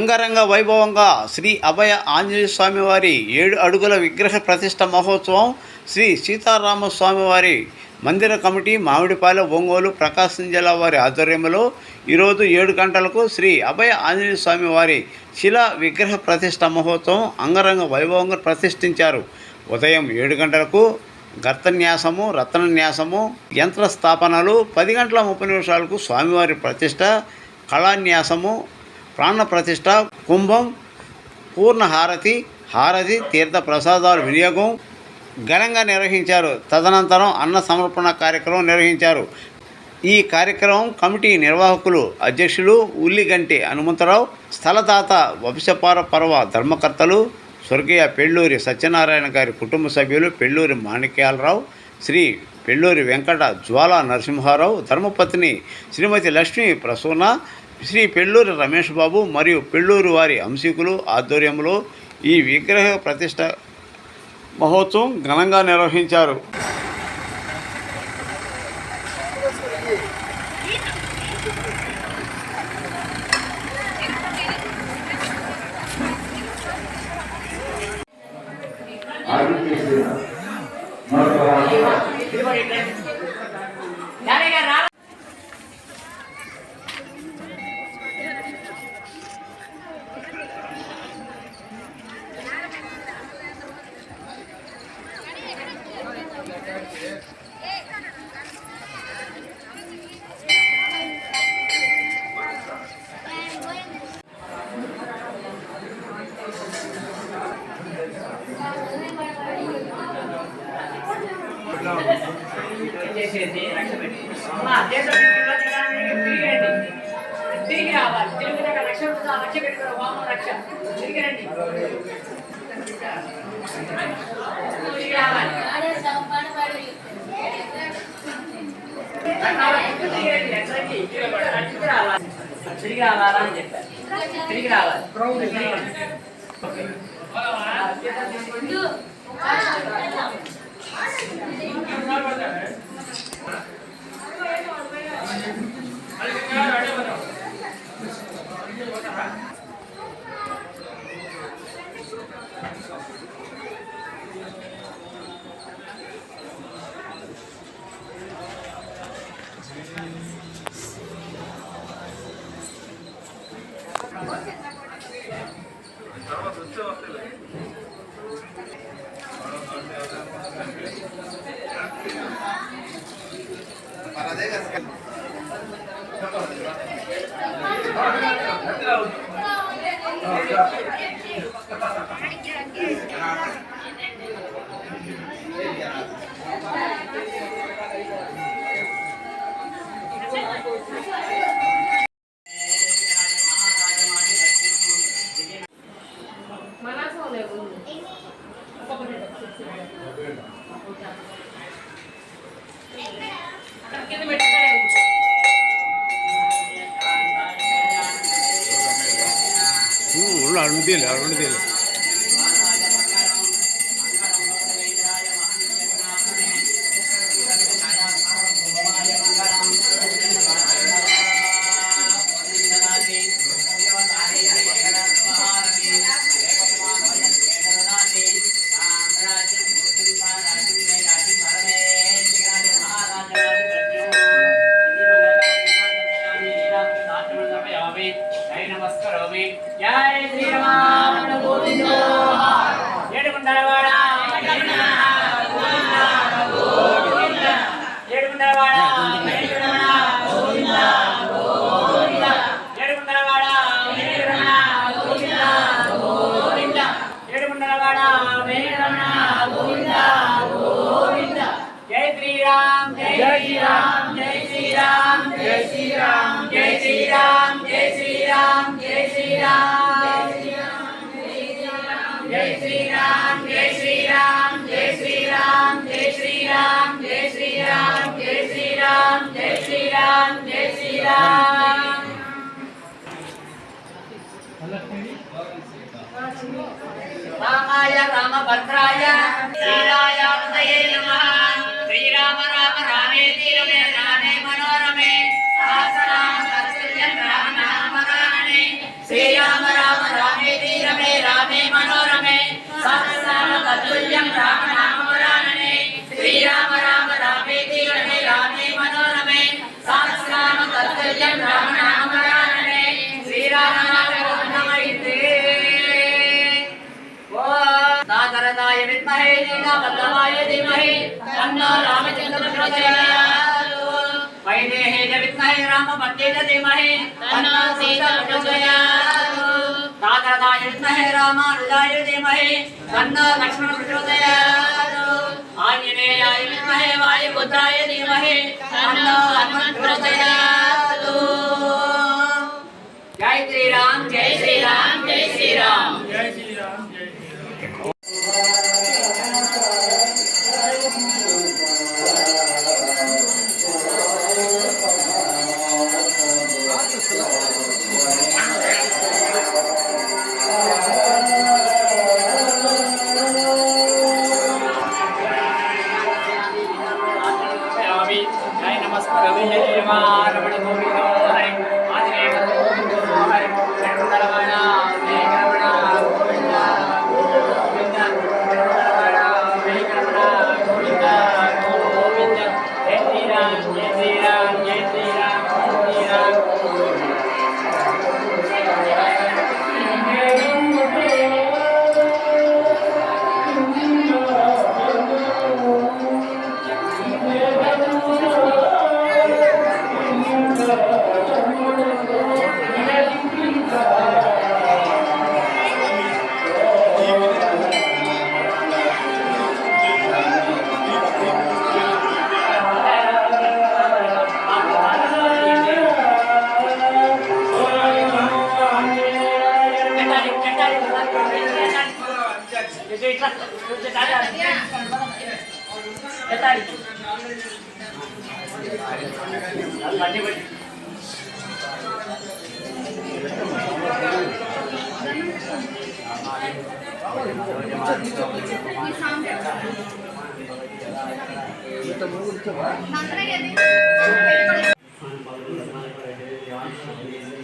అంగరంగ వైభవంగా శ్రీ అభయ ఆంజనేయ స్వామి వారి 7 అడుగుల విగ్రహ ప్రతిష్ట మహోత్సవం శ్రీ సీతారామస్వామివారి మందిర కమిటీ మామిడిపాలెం ఒంగోలు ప్రకాశం జిల్లా వారి ఆధ్వర్యంలో ఈరోజు 7 గంటలకు శ్రీ అభయ ఆంజనేయ స్వామి వారి శిలా విగ్రహ ప్రతిష్ట మహోత్సవం అంగరంగ వైభవంగా ప్రతిష్ఠించారు. ఉదయం 7 గంటలకు గర్తన్యాసము, రత్నన్యాసము, యంత్ర స్థాపనలు, 10 గంటల 30 నిమిషాలకు స్వామివారి ప్రతిష్ట, కళాన్యాసము, ప్రాణ ప్రతిష్ట, కుంభం, పూర్ణ హారతి, తీర్థ ప్రసాదాల వినియోగం ఘనంగా నిర్వహించారు. తదనంతరం అన్న సమర్పణ కార్యక్రమం నిర్వహించారు. ఈ కార్యక్రమం కమిటీ నిర్వాహకులు అధ్యక్షులు ఉల్లిగంటి హనుమంతరావు, స్థలదాత వంశపార పర్వ ధర్మకర్తలు స్వర్గీయ పెళ్ళూరి సత్యనారాయణ గారి కుటుంబ సభ్యులు పెళ్ళూరి మాణిక్యాలరావు, శ్రీ పెళ్ళూరి వెంకట జ్వాల నరసింహారావు, ధర్మపత్ని శ్రీమతి లక్ష్మీ ప్రసూన, శ్రీ పెళ్ళూరి రమేష్ బాబు మరియు పెళ్ళూరు వారి అంశీకులు ఆధ్వర్యంలో ఈ విగ్రహ ప్రతిష్ట మహోత్సవం ఘనంగా నిర్వహించారు. తిరిగి రావాలి. తిరిగి రక్ష పెట్టుకోవాలి. వామ రక్ష తిరిగి రండి. తిరిగి రావాలి. తిరిగి రావాలా అని చెప్పారు. తిరిగి రావాలి. అరుణ్ నమస్కారమే. జై శ్రీరామ గోవింద. ఏడుగుండలవాడ ఏడుగుండలవాడ జై శ్రీరామ్ జై శ్రీరామ్ జై శ్రీరామ్ జై శ్రీరామ్ జై శ్రీరామ్ జై శ్రీరామ్ జై శ్రీరామ్ జై శ్రీరామ్ జై శ్రీరామ్ జై శ్రీరామ్ జై శ్రీరామ్ జై శ్రీరామ్ జై శ్రీరామ్ జై శ్రీరామ్ జై శ్రీరామ్. రామాయ రామభద్రాయ శ్రీరాయ ఉదయే నమః. శ్రీరామ రామ రామేతి రమే రామే మనోరమే సహస్రనామ తత్తుల్యం రామ నామ రామే. శ్రీరామ రామ दशरथाय विद्महे नीलवल्लभाय धीमहि तन्नो रामचन्द्रः प्रचोदयात् वैदेह्यै विद्महे रामभद्राय धीमहि तन्नो सीता प्रचोदयात् दाशरथाय विद्महे रामानुजाय धीमहि तन्नो लक्ष्मणः प्रचोदयात् आञ्जनेयाय विद्महे वायुपुत्राय धीमहि तन्नो हनुमत् प्रचोदयात् जय श्री राम जय श्री राम जय श्री राम जय श्री राम जय श्री जय नमस्कार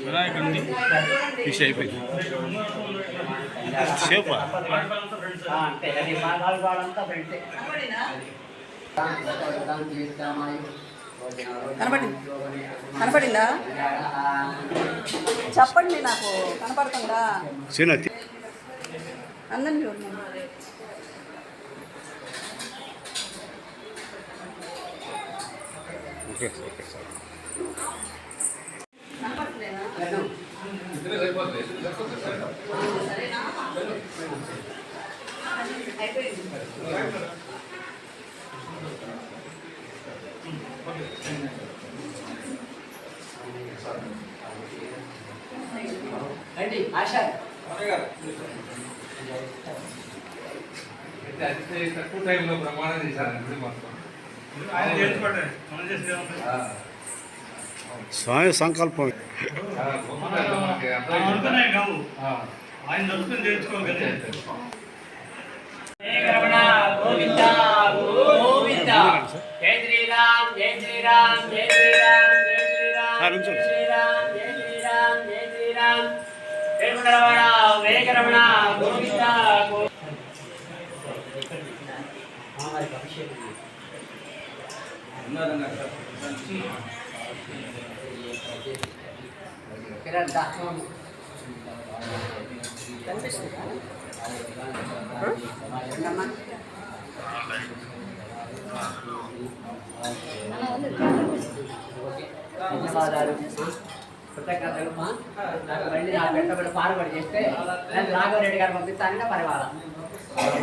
వినాయకుడిని ఫిష్ అయిపోయింది సేపు అంటే అది బాగాలు బాగాలంతా ఫ్రెండ్సే కనపడిందా చెప్పండి నాకు కనపడుతుందా అందరినీ చూడండి ఓకే ఓకే సార్ రండి ఆశా తక్కువ టైంలో ప్రమాణం చేశారు మొత్తం స్వామి సంకల్పం ఆయన దర్శనం చేయించుకోగలే గోవింద గోవింద జై శ్రీరామ్ జై శ్రీరామ్ జై శ్రీరామ్ జై శ్రీరామ్ జై శ్రీరామ్ జై శ్రీరామ్ జై శ్రీరామ్ వెంకటరమణ వెంకటరమణ గోవింద ధన్యవాదాలు కృతజ్ఞతలు నాకు బండి నా వెంటబడి ఫార్వర్డ్ చేస్తే నేను రాఘవరెడ్డి గారు పంపిస్తానని పర్వాలా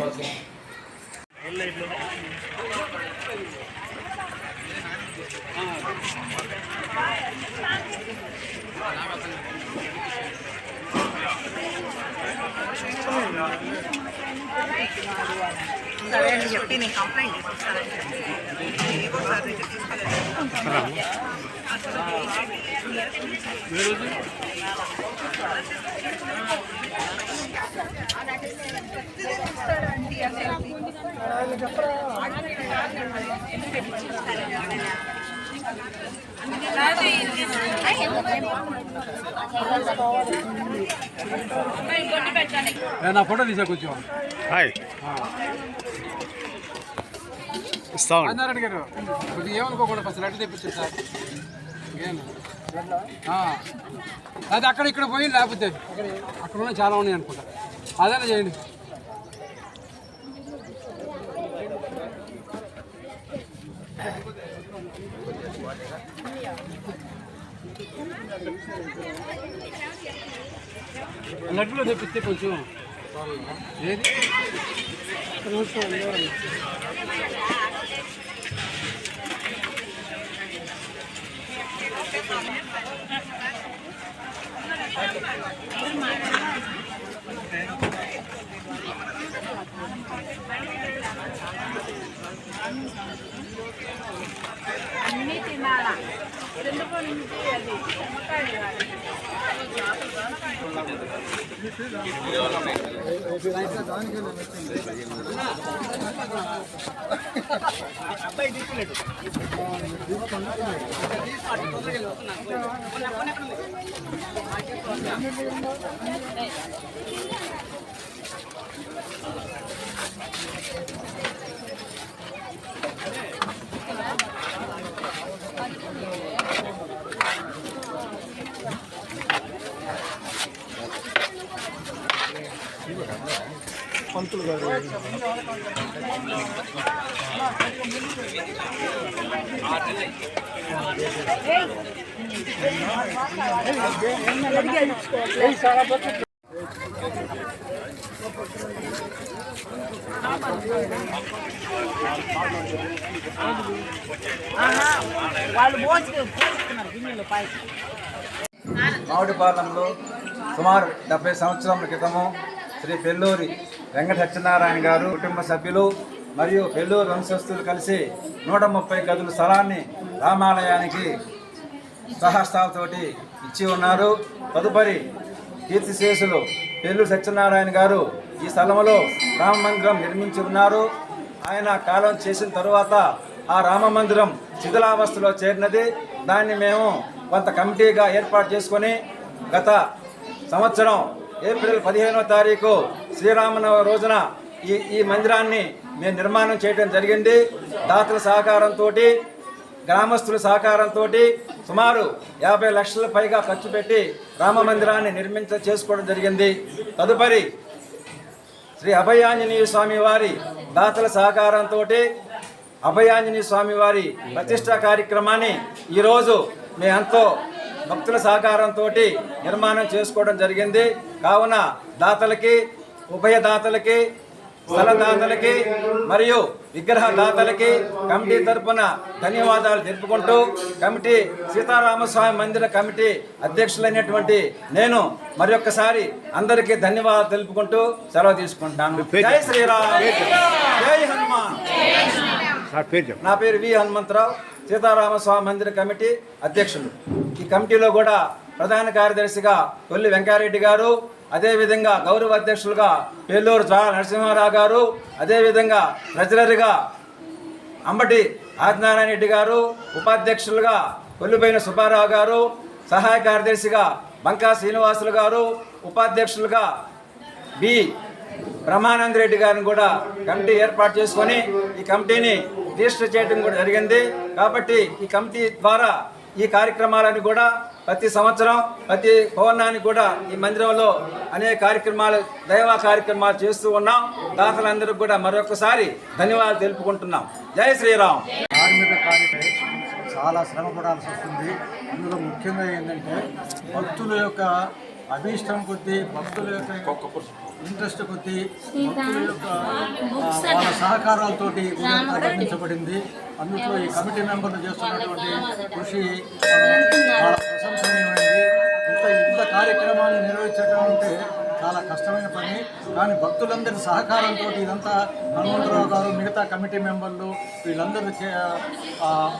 ఓకే సరే అని చెప్పి నేను కంప్లైంట్ చేస్తానని చెప్పి నా ఫోటో తీసా కొంచెం హాయ్ ఇస్తాను అన్నారెడ్డి గారు కొద్దిగా ఏమనుకోకుండా ఫస్ట్ లడ్డు తెప్పించారు సార్ అది అక్కడ ఇక్కడ పోయి లేకపోతే అక్కడ ఉన్నాయి చాలా ఉన్నాయి అనుకుంటా అదేనా చేయండి లడ్డులో తెప్పిస్తే కొంచెం ఏది అన్నీ తినాలా ఎందుకు నుంచి అది నిమ్మకాయలు కాదు. పంతులు గారు వాళ్ళు పోస్తున్నారు గిన్నెలు పైకి. మామిడిపాలెంలో సుమారు 70 సంవత్సరాల క్రితము శ్రీ పెల్లూరి వెంకట సత్యనారాయణ గారు కుటుంబ సభ్యులు మరియు పెల్లూరు వంశస్థులు కలిసి 130 గదుల స్థలాన్ని రామాలయానికి సహస్తాలతోటి ఇచ్చి ఉన్నారు. తదుపరి కీర్తిశేషులు పెల్లూరు సత్యనారాయణ గారు ఈ స్థలంలో రామ మందిరం నిర్మించి ఉన్నారు. ఆయన కాలం చేసిన తరువాత ఆ రామ మందిరం శిథిలావస్థలో చేరినది. దాన్ని మేము కొంత కమిటీగా ఏర్పాటు చేసుకొని గత సంవత్సరం ఏప్రిల్ 15వ తారీఖు శ్రీరామనవమి రోజున ఈ మందిరాన్ని మేము నిర్మాణం చేయడం జరిగింది. దాతల సహకారంతో, గ్రామస్తుల సహకారంతో సుమారు 50 లక్షల పైగా ఖర్చు పెట్టి రామ మందిరాన్ని చేసుకోవడం జరిగింది. తదుపరి శ్రీ అభయాంజనేయ స్వామి వారి దాతల సహకారంతో అభయాంజనేయ స్వామి వారి ప్రతిష్టా కార్యక్రమాన్ని ఈరోజు మేమెంతో భక్తుల సహకారంతో నిర్మాణం చేసుకోవడం జరిగింది. కావున దాతలకి, ఉభయ దాతలకి, స్థల దాతలకి మరియు విగ్రహ దాతలకి కమిటీ తరఫున ధన్యవాదాలు తెలుపుకుంటూ కమిటీ సీతారామస్వామి మందిర కమిటీ అధ్యక్షులైనటువంటి నేను మరొకసారి అందరికీ ధన్యవాదాలు తెలుపుకుంటూ సెలవు తీసుకుంటాను. జై శ్రీరామ్, జై హనుమాన్. నా పేరు వి హనుమంతరావు, సీతారామస్వామి మందిర కమిటీ అధ్యక్షులు. ఈ కమిటీలో కూడా ప్రధాన కార్యదర్శిగా కొల్లి వెంకారెడ్డి గారు, అదేవిధంగా గౌరవ అధ్యక్షులుగా పేలూరు చాలా నరసింహారావు గారు, అదేవిధంగా ట్రెజరర్గా అంబటి ఆదినారాయణ రెడ్డి గారు, ఉపాధ్యక్షులుగా కొల్లిపోయిన సుబ్బారావు గారు, సహాయ కార్యదర్శిగా బంకా శ్రీనివాసులు గారు, ఉపాధ్యక్షులుగా బి బ్రహ్మానంద రెడ్డి గారిని కూడా కమిటీ ఏర్పాటు చేసుకొని ఈ కమిటీని రిజిస్టర్ చేయడం కూడా జరిగింది. కాబట్టి ఈ కమిటీ ద్వారా ఈ కార్యక్రమాలను కూడా ప్రతి సంవత్సరం ప్రతి పౌర్ణానికి కూడా ఈ మందిరంలో అనేక కార్యక్రమాలు, దైవ కార్యక్రమాలు చేస్తూ ఉన్నాం. దాతలందరికీ కూడా మరొకసారి ధన్యవాదాలు తెలుపుకుంటున్నాం. జై శ్రీరామ్. కార్మిక కార్యక్రమం చాలా శ్రమ పడాల్సి వస్తుంది. అందులో ముఖ్యంగా ఏంటంటే భక్తుల యొక్క అభీష్టం కొద్దీ, భక్తుల యొక్క ఇంట్రెస్ట్ కొద్దీ, భక్తుల యొక్క వాళ్ళ సహకారాలతోటి నిర్మించబడింది. అందులో ఈ కమిటీ మెంబర్లు చేస్తున్నటువంటి కృషి చాలా ప్రశంసనీయమైంది. ఇంత కార్యక్రమాన్ని నిర్వహించడం అంటే చాలా కష్టమైన పని. కానీ భక్తులందరి సహకారంతో ఇదంతా హనుమంతరావు గారు, మిగతా కమిటీ మెంబర్లు వీళ్ళందరూ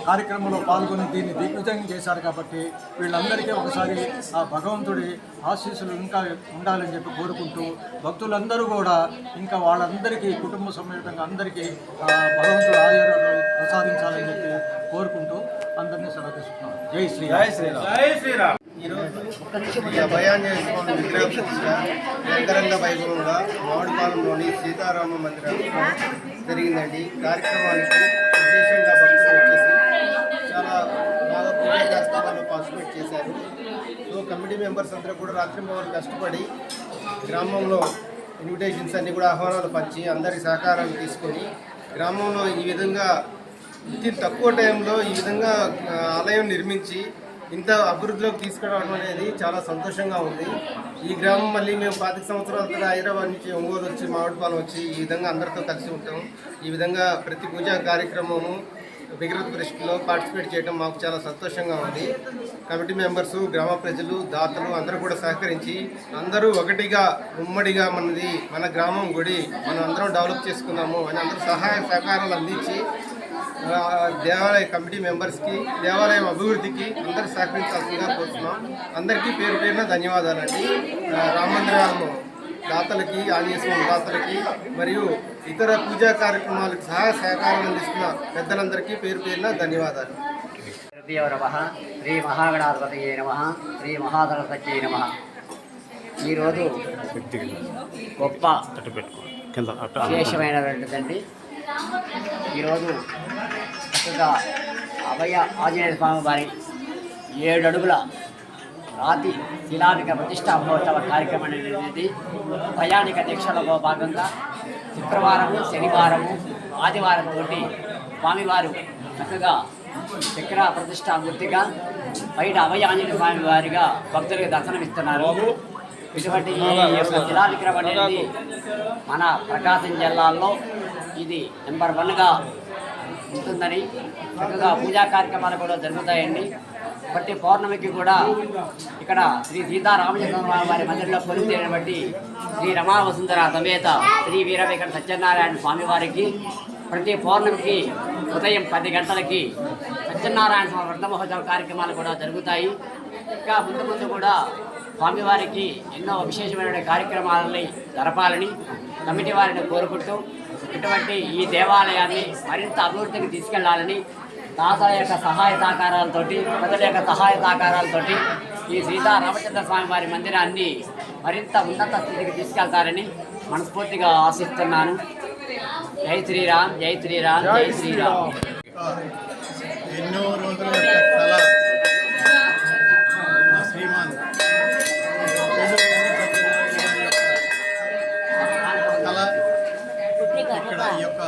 కార్యక్రమంలో పాల్గొని దీన్ని దిగ్విజయం చేశారు. కాబట్టి వీళ్ళందరికీ ఒకసారి ఆ భగవంతుడి ఆశీస్సులు ఇంకా ఉండాలని చెప్పి కోరుకుంటూ, భక్తులందరూ కూడా ఇంకా వాళ్ళందరికీ కుటుంబ సమేతంగా అందరికీ భగవంతుడు ఆయుర్వేదం ప్రసాదించాలని చెప్పి కోరుకుంటూ అందరినీ సెలవు తీసుకున్నాం. జై శ్రీరామ్. జై శ్రీరామ్. జై శ్రీరామ్. ఈరోజు ఈ అభయాంజనేయ స్వామి విగ్రహ ప్రతిష్ట అంగరంగ వైభవంగా మామిడిపాలెంలోని సీతారామ మందిరంలో జరిగిందండి. కార్యక్రమానికి విశేషంగా భక్తులు వచ్చేసి చాలా బాగా పూజా కార్యక్రమాలు పార్టిసిపేట్ చేశారు. సో కమిటీ మెంబర్స్ అందరూ కూడా రాత్రింబవళ్ళు కష్టపడి గ్రామంలో ఇన్విటేషన్స్ అన్నీ కూడా ఆహ్వానాలు పంచి అందరి సహకారాన్ని తీసుకొని గ్రామంలో ఈ విధంగా అతి తక్కువ టైంలో ఈ విధంగా ఆలయం నిర్మించి ఇంత అభివృద్ధిలోకి తీసుకురావడం అనేది చాలా సంతోషంగా ఉంది. ఈ గ్రామం మళ్ళీ మేము 25 సంవత్సరాల తర్వాత హైదరాబాద్ నుంచి ఒంగోలు వచ్చి మామిడిపాలెం వచ్చి ఈ విధంగా అందరితో కలిసి ఉంటాం. ఈ విధంగా ప్రతి పూజా కార్యక్రమము విగ్రహ ప్రతిష్టలో పార్టిసిపేట్ చేయడం మాకు చాలా సంతోషంగా ఉంది. కమిటీ మెంబర్సు, గ్రామ ప్రజలు, దాతలు అందరూ కూడా సహకరించి అందరూ ఒకటిగా ఉమ్మడిగా మన గ్రామం గుడి మనం అందరం డెవలప్ చేసుకున్నాము అని అందరూ సహాయ సహకారాలు అందించి దేవాలయ కమిటీ మెంబర్స్కి, దేవాలయం అభివృద్ధికి అందరూ సహకరించాల్సిందిగా కోరుతున్నాం. అందరికీ పేరు పేరున ధన్యవాదాలండి. రామ మందిరం దాతలకి, ఆంజనేయ స్వామి దాతలకి మరియు ఇతర పూజా కార్యక్రమాలకు సహాయ సహకారం అందిస్తున్న పెద్దలందరికీ పేరు పేరున ధన్యవాదాలు. నమః శ్రీ మహాగణాధిపతయే నమః శ్రీ మహాసరస్వత్యై నమః. ఈరోజు గొప్ప విశేషమైనటువంటిదండి. ఈరోజు చక్కగా అభయ ఆంజనేయ స్వామి వారి 7 అడుగుల రాతి శిలానిక ప్రతిష్టా మహోత్సవ కార్యక్రమం అనేది ప్రయాణిక దీక్షలలో భాగంగా శుక్రవారము, శనివారము, ఆదివారం తోటి స్వామివారు చక్కగా చక్ర ప్రతిష్టా మూర్తిగా బయట అభయ ఆంజనేయ స్వామి వారిగా భక్తులకు దర్శనమిస్తున్నారు. ఇటువంటి ఈ యొక్క శిలా విగ్రహం అనేది మన ప్రకాశం జిల్లాలో ఇది నెంబర్ 1గా ఉంటుందని, చక్కగా పూజా కార్యక్రమాలు కూడా జరుగుతాయండి. బట్టి పౌర్ణమికి కూడా ఇక్కడ శ్రీ సీతారామచంద్ర వారి మందిరంలో కొలుతేని బట్టి శ్రీ రమా వసుంధర సమేత శ్రీ వీర వెంకట సత్యనారాయణ స్వామి వారికి ప్రతి పౌర్ణమికి ఉదయం 10 గంటలకి సత్యనారాయణ స్వామి వ్రత మహోత్సవ కార్యక్రమాలు కూడా జరుగుతాయి. ఇంకా ముందు ముందు కూడా స్వామివారికి ఎన్నో విశేషమైన కార్యక్రమాలని జరపాలని కమిటీ వారిని కోరుకుంటూ ఇటువంటి ఈ దేవాలయాన్ని మరింత అభివృద్ధికి తీసుకెళ్లాలని దాతల యొక్క సహాయ సహకారాలతోటి, ప్రజల యొక్క సహాయ సహకారాలతోటి ఈ సీతారామచంద్ర స్వామి వారి మందిరాన్ని మరింత ఉన్నత స్థితికి తీసుకెళ్తారని మనస్ఫూర్తిగా ఆశిస్తున్నాను. జై శ్రీరామ్, జై శ్రీరామ్, జై శ్రీరామ్. ఎన్నో రోజుల యొక్క కళ మా శ్రీమాన్ కళ ఇక్కడ ఈ యొక్క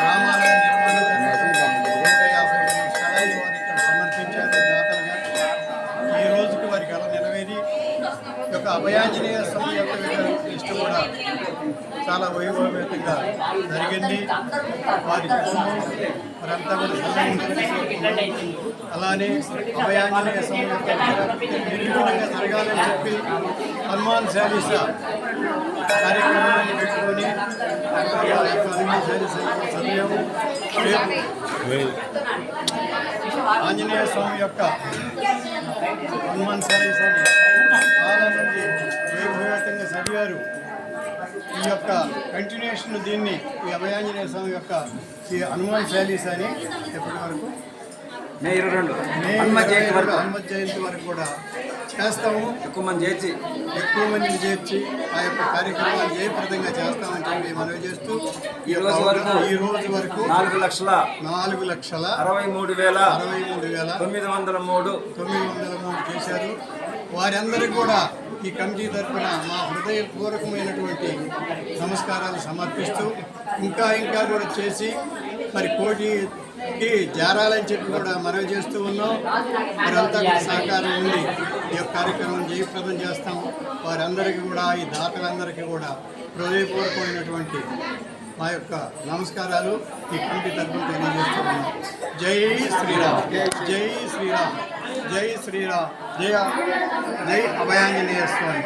రామాలయ నిర్మాణం 150 స్థలాలు వారు ఇక్కడ సమర్పించారు దాతలుగా. ఈ రోజుకి వారి కళ నెరవేరి ఈ యొక్క అభయాంజనేయ స్వామి యొక్క ప్రతిష్ఠ కూడా చాలా వైభవపేతంగా జరిగింది. వారి కుటుంబం వారంతా కూడా సంబంధించి అలానే అభయాంజనేయ స్వామి యొక్క నిర్విఘ్నంగా జరగాలని చెప్పి హనుమాన్ చాలీసా కార్యక్రమాన్ని పెట్టుకొని హనుమాన్ చాలీసా చదివాము. ఆంజనేయ స్వామి యొక్క హనుమాన్ చాలీసాని చాలా మంది వైభవేతంగా చదివారు. ఈ యొక్క కంటిన్యూషన్ దీన్ని ఈ అభయాంజనేయ స్వామి యొక్క ఈ హనుమాన్ చాలీసా అని ఎప్పటి వరకు మే 22 హనుమత్ జయంతి వరకు కూడా చేస్తాము. ఎక్కువ మందిని చేర్చి ఆ యొక్క కార్యక్రమాన్ని జయప్రదంగా చేస్తామని చెప్పి మనవి చేస్తూ ఈ రోజు వరకు 4,63,903 చేశారు. వారందరికీ కూడా ఈ కమిటీ తరఫున మా హృదయపూర్వకమైనటువంటి నమస్కారాలు సమర్పిస్తూ ఇంకా కూడా చేసి మరి కోటికి చేరాలని చెప్పి కూడా మనవి చేస్తూ ఉన్నాం. వారంతా కూడా సహకారం ఉంది ఈ యొక్క కార్యక్రమం జయప్రదం చేస్తాం. వారందరికీ కూడా ఈ దాతలందరికీ కూడా హృదయపూర్వకమైనటువంటి మా యొక్క నమస్కారాలు ఈ కమిటీ తరఫున తెలియజేస్తూ ఉన్నాం. జై శ్రీరామ్, జై శ్రీరామ్, జై శ్రీరామ్, జై అభయాంజనేయ స్వామి.